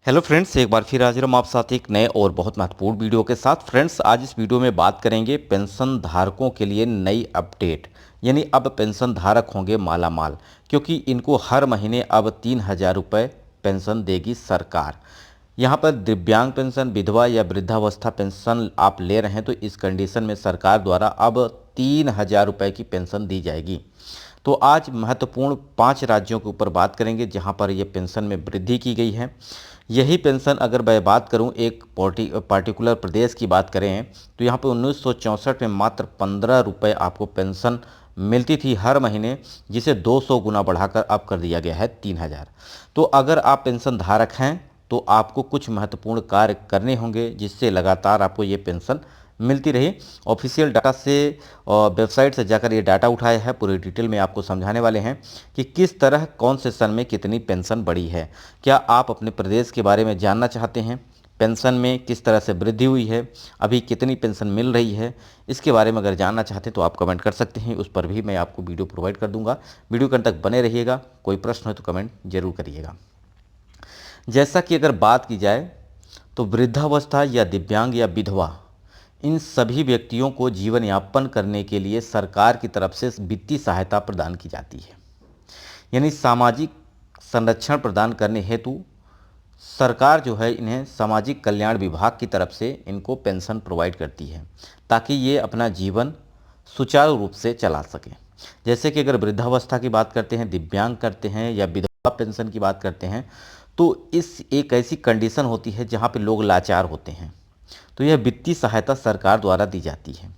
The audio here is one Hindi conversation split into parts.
हेलो फ्रेंड्स, एक बार फिर हाजिर हम आप साथ एक नए और बहुत महत्वपूर्ण वीडियो के साथ। फ्रेंड्स, आज इस वीडियो में बात करेंगे पेंशन धारकों के लिए नई अपडेट। यानी अब पेंशन धारक होंगे माला माल, क्योंकि इनको हर महीने अब 3,000 रुपये पेंशन देगी सरकार। यहाँ पर दिव्यांग पेंशन, विधवा या वृद्धावस्था पेंशन आप ले रहे हैं तो इस कंडीशन में सरकार द्वारा अब 3,000 रुपये की पेंशन दी जाएगी। तो आज महत्वपूर्ण 5 राज्यों के ऊपर बात करेंगे जहां पर ये पेंशन में वृद्धि की गई है। यही पेंशन अगर मैं बात करूं एक पार्टिकुलर प्रदेश की बात करें तो यहाँ पे 1964 में मात्र 15 रुपये आपको पेंशन मिलती थी हर महीने, जिसे 200 गुना बढ़ाकर अब कर दिया गया है 3,000। तो अगर आप पेंशन धारक हैं तो आपको कुछ महत्वपूर्ण कार्य करने होंगे जिससे लगातार आपको ये पेंशन मिलती रही। ऑफिशियल डाटा से और वेबसाइट से जाकर ये डाटा उठाया है, पूरी डिटेल में आपको समझाने वाले हैं कि किस तरह कौन से सन में कितनी पेंशन बढ़ी है। क्या आप अपने प्रदेश के बारे में जानना चाहते हैं? पेंशन में किस तरह से वृद्धि हुई है, अभी कितनी पेंशन मिल रही है, इसके बारे में अगर जानना चाहते हैं तो आप कमेंट कर सकते हैं। उस पर भी मैं आपको वीडियो प्रोवाइड कर दूंगा। वीडियो के अंत तक बने रहिएगा। कोई प्रश्न हो तो कमेंट जरूर करिएगा। जैसा कि अगर बात की जाए तो वृद्धावस्था या दिव्यांग या विधवा, इन सभी व्यक्तियों को जीवन यापन करने के लिए सरकार की तरफ से वित्तीय सहायता प्रदान की जाती है। यानी सामाजिक संरक्षण प्रदान करने हेतु सरकार जो है इन्हें सामाजिक कल्याण विभाग की तरफ से इनको पेंशन प्रोवाइड करती है ताकि ये अपना जीवन सुचारू रूप से चला सकें। जैसे कि अगर वृद्धावस्था की बात करते हैं, दिव्यांग करते हैं या विधवा पेंशन की बात करते हैं तो इस एक ऐसी कंडीशन होती है जहाँ पे लोग लाचार होते हैं, तो यह वित्तीय सहायता सरकार द्वारा दी जाती है।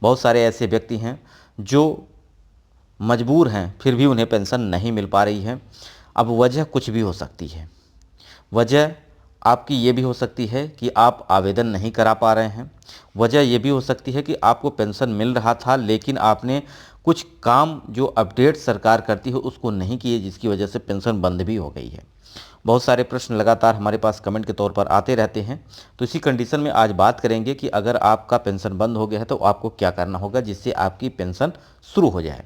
बहुत सारे ऐसे व्यक्ति हैं जो मजबूर हैं फिर भी उन्हें पेंशन नहीं मिल पा रही है। अब वजह कुछ भी हो सकती है। वजह आपकी ये भी हो सकती है कि आप आवेदन नहीं करा पा रहे हैं। वजह ये भी हो सकती है कि आपको पेंशन मिल रहा था लेकिन आपने कुछ काम जो अपडेट सरकार करती है उसको नहीं किए, जिसकी वजह से पेंशन बंद भी हो गई है। बहुत सारे प्रश्न लगातार हमारे पास कमेंट के तौर पर आते रहते हैं, तो इसी कंडीशन में आज बात करेंगे कि अगर आपका पेंशन बंद हो गया है तो आपको क्या करना होगा जिससे आपकी पेंशन शुरू हो जाए।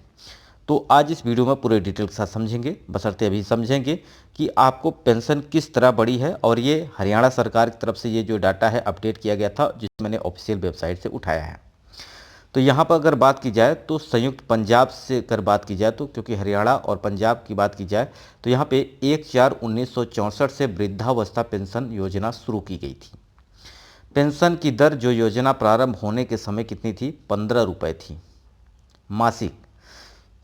तो आज इस वीडियो में पूरे डिटेल के साथ समझेंगे, बशर्ते अभी समझेंगे कि आपको पेंशन किस तरह बढ़ी है। और ये हरियाणा सरकार की तरफ से ये जो डाटा है अपडेट किया गया था जिसे मैंने ऑफिशियल वेबसाइट से उठाया है। तो यहाँ पर अगर बात की जाए तो संयुक्त पंजाब से अगर बात की जाए तो, क्योंकि हरियाणा और पंजाब की बात की जाए तो यहाँ पे 1/4/1964 से वृद्धावस्था पेंशन योजना शुरू की गई थी। पेंशन की दर जो योजना प्रारंभ होने के समय कितनी थी? 15 रुपये थी मासिक।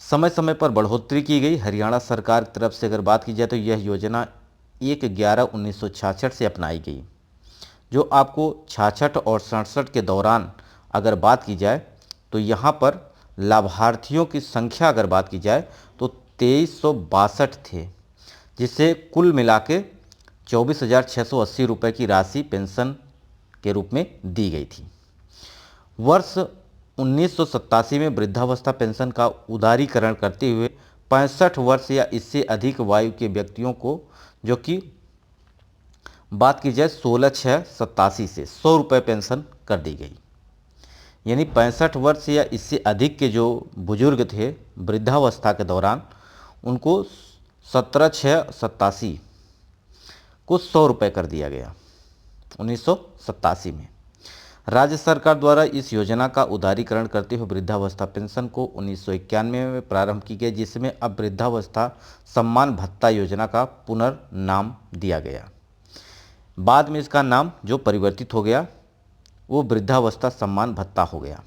समय समय पर बढ़ोतरी की गई। हरियाणा सरकार की तरफ से अगर बात की जाए तो यह योजना 1/11/1966 से अपनाई गई। जो आपको 66 और 67 के दौरान अगर बात की जाए तो यहाँ पर लाभार्थियों की संख्या अगर बात की जाए तो 2362 थे, जिससे कुल मिला के 24,680 रुपये की राशि पेंशन के रूप में दी गई थी। वर्ष 1987 में वृद्धावस्था पेंशन का उदारीकरण करते हुए 65 वर्ष या इससे अधिक वायु के व्यक्तियों को, जो कि बात की जाए 16/6/87 से 100 रुपये पेंशन कर दी गई। यानी 65 वर्ष या इससे अधिक के जो बुजुर्ग थे वृद्धावस्था के दौरान, उनको 17/6/87 को 100 रुपये कर दिया गया 1987 में। राज्य सरकार द्वारा इस योजना का उदारीकरण करते हुए वृद्धावस्था पेंशन को 1991 में प्रारंभ की गई, जिसमें अब वृद्धावस्था सम्मान भत्ता योजना का पुनर्नाम दिया गया। बाद में इसका नाम जो परिवर्तित हो गया वो वृद्धावस्था सम्मान भत्ता हो गया।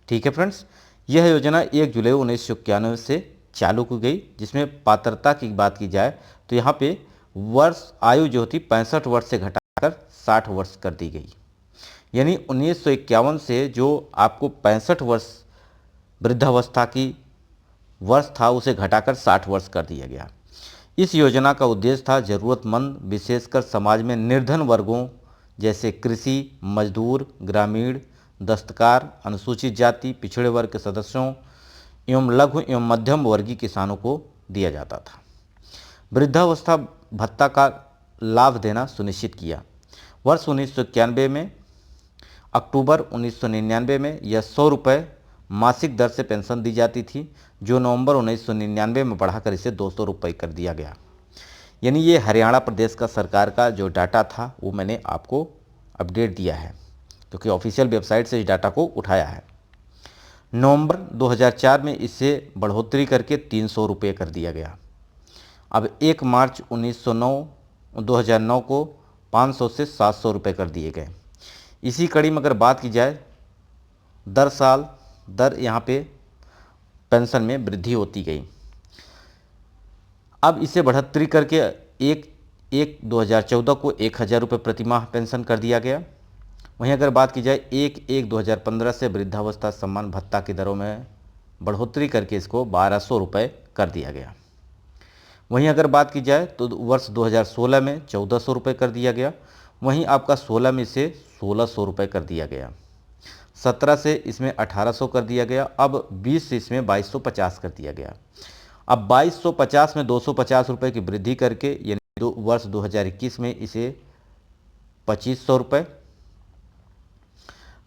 ठीक है फ्रेंड्स, यह योजना 1 जुलाई 1991 से चालू की गई, जिसमें पात्रता की बात की जाए तो यहाँ पे वर्ष आयु जो थी 65 वर्ष से घटाकर 60 वर्ष कर दी गई। यानी 1951 से जो आपको 65 वर्ष वृद्धावस्था की वर्ष था उसे घटाकर 60 वर्ष कर दिया गया। इस योजना का उद्देश्य था ज़रूरतमंद विशेषकर समाज में निर्धन वर्गों जैसे कृषि मजदूर, ग्रामीण, दस्तकार, अनुसूचित जाति, पिछड़े वर्ग के सदस्यों एवं लघु एवं मध्यम वर्गीय किसानों को दिया जाता था। वृद्धावस्था भत्ता का लाभ देना सुनिश्चित किया। वर्ष 1991 में, अक्टूबर 1999 में यह 100 रुपये मासिक दर से पेंशन दी जाती थी, जो नवंबर 1999 में बढ़ाकर इसे 200 रुपये कर दिया गया। यानी ये हरियाणा प्रदेश का सरकार का जो डाटा था वो मैंने आपको अपडेट दिया है, क्योंकि ऑफिशियल वेबसाइट से इस डाटा को उठाया है। नवंबर 2004 में इसे बढ़ोतरी करके 300 रुपये कर दिया गया। अब 1 मार्च 2009 को 500 से 700 रुपये कर दिए गए। इसी कड़ी में अगर बात की जाए, दर साल यहाँ पे पेंशन में वृद्धि होती गई। अब इसे बढ़ोतरी करके 1/1/2014 को 1000 रुपये प्रति माह पेंशन कर दिया गया। वहीं अगर बात की जाए 1/1/2015 से वृद्धावस्था सम्मान भत्ता की दरों में बढ़ोतरी करके इसको 1200 रुपये कर दिया गया। वहीं अगर बात की जाए तो वर्ष 2016 में 1400 रुपये कर दिया गया। वहीं आपका 16 में इसे 1600 रुपये कर दिया गया। 17 से इसमें 1800 कर दिया गया। अब 20 से इसमें 2250 कर दिया गया। अब 2250 में 250 रुपये की वृद्धि करके यानी वर्ष 2021 में इसे 2500 रुपये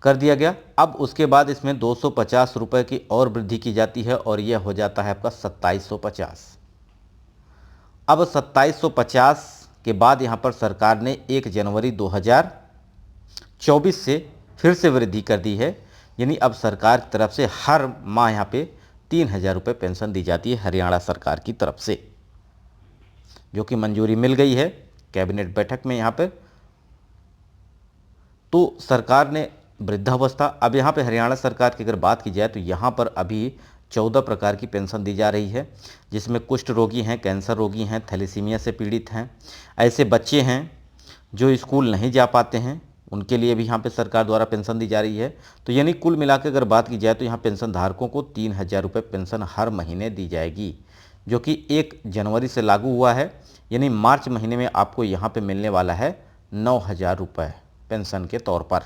कर दिया गया। अब उसके बाद इसमें 250 रुपये की और वृद्धि की जाती है और यह हो जाता है आपका 2750। अब 2750 के बाद यहाँ पर सरकार ने 1 जनवरी 2024 से फिर से वृद्धि कर दी है। यानी अब सरकार की तरफ से हर माह यहाँ पे 3000 रुपये पेंशन दी जाती है हरियाणा सरकार की तरफ से, जो कि मंजूरी मिल गई है कैबिनेट बैठक में यहाँ पर। तो सरकार ने वृद्धावस्था, अब यहाँ पे हरियाणा सरकार की अगर बात की जाए तो यहाँ पर अभी 14 प्रकार की पेंशन दी जा रही है, जिसमें कुष्ठ रोगी हैं, कैंसर रोगी हैं, थैलेसीमिया से पीड़ित हैं, ऐसे बच्चे हैं जो स्कूल नहीं जा पाते हैं, उनके लिए भी यहाँ पे सरकार द्वारा पेंशन दी जा रही है। तो यानी कुल मिलाकर अगर बात की जाए तो यहाँ पेंशन धारकों को 3000 रुपये पेंशन हर महीने दी जाएगी, जो कि 1 जनवरी से लागू हुआ है। यानी मार्च महीने में आपको यहाँ पे मिलने वाला है 9000 रुपये पेंशन के तौर पर।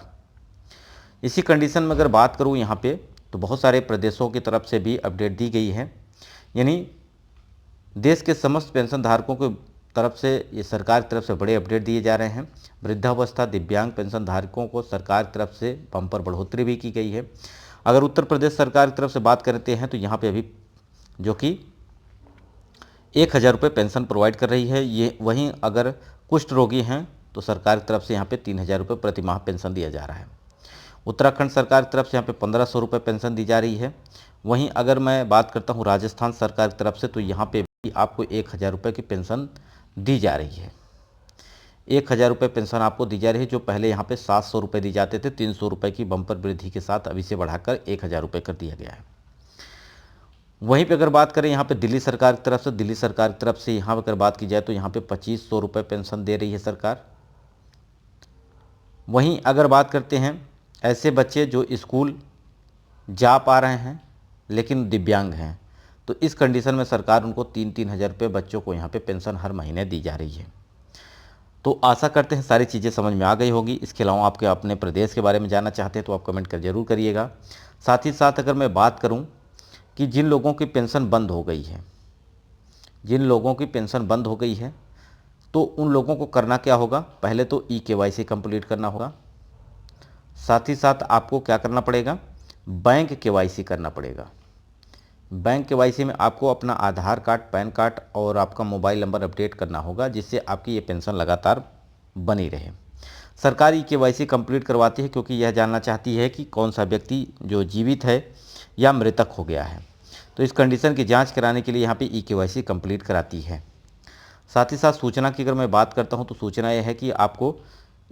इसी कंडीशन में अगर बात करूँ यहाँ पे तो बहुत सारे प्रदेशों की तरफ से भी अपडेट दी गई है। यानी देश के समस्त पेंशन धारकों की तरफ से ये सरकार की तरफ से बड़े अपडेट दिए जा रहे हैं। वृद्धावस्था दिव्यांग पेंशन धारकों को सरकार की तरफ से बम्पर बढ़ोतरी भी की गई है। अगर उत्तर प्रदेश सरकार की तरफ से बात करते हैं तो यहाँ पे अभी जो कि 1000 रुपये पेंशन प्रोवाइड कर रही है ये। वहीं अगर कुष्ठ रोगी हैं तो सरकार की तरफ से यहाँ पे 3000 रुपये प्रति माह पेंशन दिया जा रहा है। उत्तराखंड सरकार की तरफ से यहाँ पे 1500 रुपये पेंशन दी जा रही है। वहीं अगर मैं बात करता हूँ राजस्थान सरकार की तरफ से तो यहाँ पे भी आपको 1000 रुपये की पेंशन दी जा रही है। 1000 रुपये पेंशन आपको दी जा रही है, जो पहले यहाँ पे 700 रुपये दी जाते थे। 300 रुपये की बम्पर वृद्धि के साथ अभी से बढ़ाकर 1000 रुपये कर दिया गया है। वहीं पे अगर बात करें यहाँ पे दिल्ली सरकार की तरफ से, दिल्ली सरकार की तरफ से यहाँ अगर बात की जाए तो यहाँ पे 2500 रुपये पेंशन दे रही है सरकार। वहीं अगर बात करते हैं ऐसे बच्चे जो स्कूल जा पा रहे हैं लेकिन दिव्यांग हैं, तो इस कंडीशन में सरकार उनको 3-3000 रुपये बच्चों को यहाँ पे पेंशन हर महीने दी जा रही है। तो आशा करते हैं सारी चीज़ें समझ में आ गई होगी। इसके अलावा आपके अपने प्रदेश के बारे में जानना चाहते हैं तो आप कमेंट कर जरूर करिएगा। साथ ही साथ अगर मैं बात करूँ कि जिन लोगों की पेंशन बंद हो गई है, जिन लोगों की पेंशन बंद हो गई है तो उन लोगों को करना क्या होगा, पहले तो KYC कंप्लीट करना होगा। साथ ही साथ आपको क्या करना पड़ेगा, बैंक KYC करना पड़ेगा। बैंक KYC में आपको अपना आधार कार्ड, पैन कार्ड और आपका मोबाइल नंबर अपडेट करना होगा, जिससे आपकी ये पेंशन लगातार बनी रहे। सरकार KYC कंप्लीट करवाती है क्योंकि यह जानना चाहती है कि कौन सा व्यक्ति जो जीवित है या मृतक हो गया है। तो इस कंडीशन की जांच कराने के लिए यहाँ पे KYC कंप्लीट कराती है। साथ ही साथ सूचना की अगर मैं बात करता हूँ तो सूचना यह है कि आपको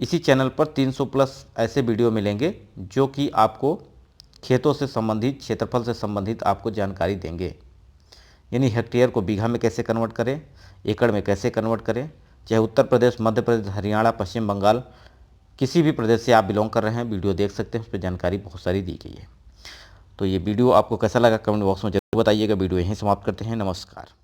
इसी चैनल पर 300 प्लस ऐसे वीडियो मिलेंगे जो कि आपको खेतों से संबंधित, क्षेत्रफल से संबंधित आपको जानकारी देंगे। यानी हेक्टेयर को बीघा में कैसे कन्वर्ट करें, एकड़ में कैसे कन्वर्ट करें। चाहे उत्तर प्रदेश, मध्य प्रदेश, हरियाणा, पश्चिम बंगाल, किसी भी प्रदेश से आप बिलोंग कर रहे हैं, वीडियो देख सकते हैं, उस पर जानकारी बहुत सारी दी गई है। तो ये वीडियो आपको कैसा लगा कमेंट बॉक्स में जरूर बताइएगा। वीडियो यहीं समाप्त करते हैं। नमस्कार।